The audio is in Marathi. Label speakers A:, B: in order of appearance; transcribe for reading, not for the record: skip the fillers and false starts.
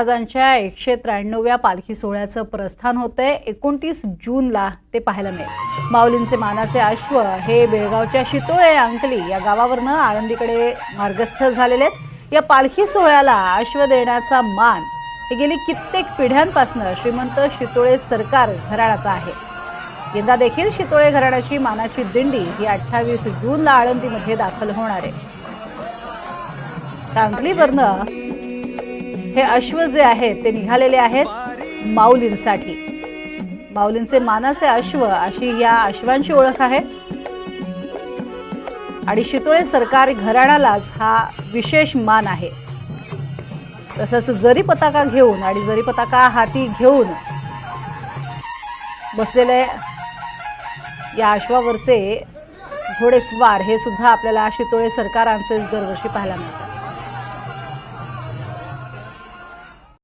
A: महाराजांच्या 193व्या पालखी सोहळ्याचं प्रस्थान होतंय। 29 जूनला ते पाहायला मिळेल। माऊलींचे मानाचे अश्व हे बेळगावच्या शितोळे अंकली या गावावरनं आळंदीकडे मार्गस्थ झालेले आहेत। या पालखी सोहळ्याला अश्व देण्याचा मान हे गेली कित्येक पिढ्यांपासून श्रीमंत शितोळे सरकार घराण्याचा आहे। यंदा देखील शितोळे घराण्याची मानाची दिंडी ही 28 जूनला आळंदीमध्ये दाखल होणार आहे। अंकलीवरनं हे अश्व जे आहेत ते निघालेले आहेत माऊलींसाठी। माऊलींचे मानाचे अश्व अशी या अश्वांची ओळख आहे आणि शितोळे सरकार घराण्यालाच हा विशेष मान आहे। तसंच जरी पताका घेऊन आणि जरी पताका हाती घेऊन बसलेले या अश्वावरचे घोडेस्वार हे सुद्धा आपल्याला शितोळे सरकारांचे दरवर्षी पाहायला मिळतात।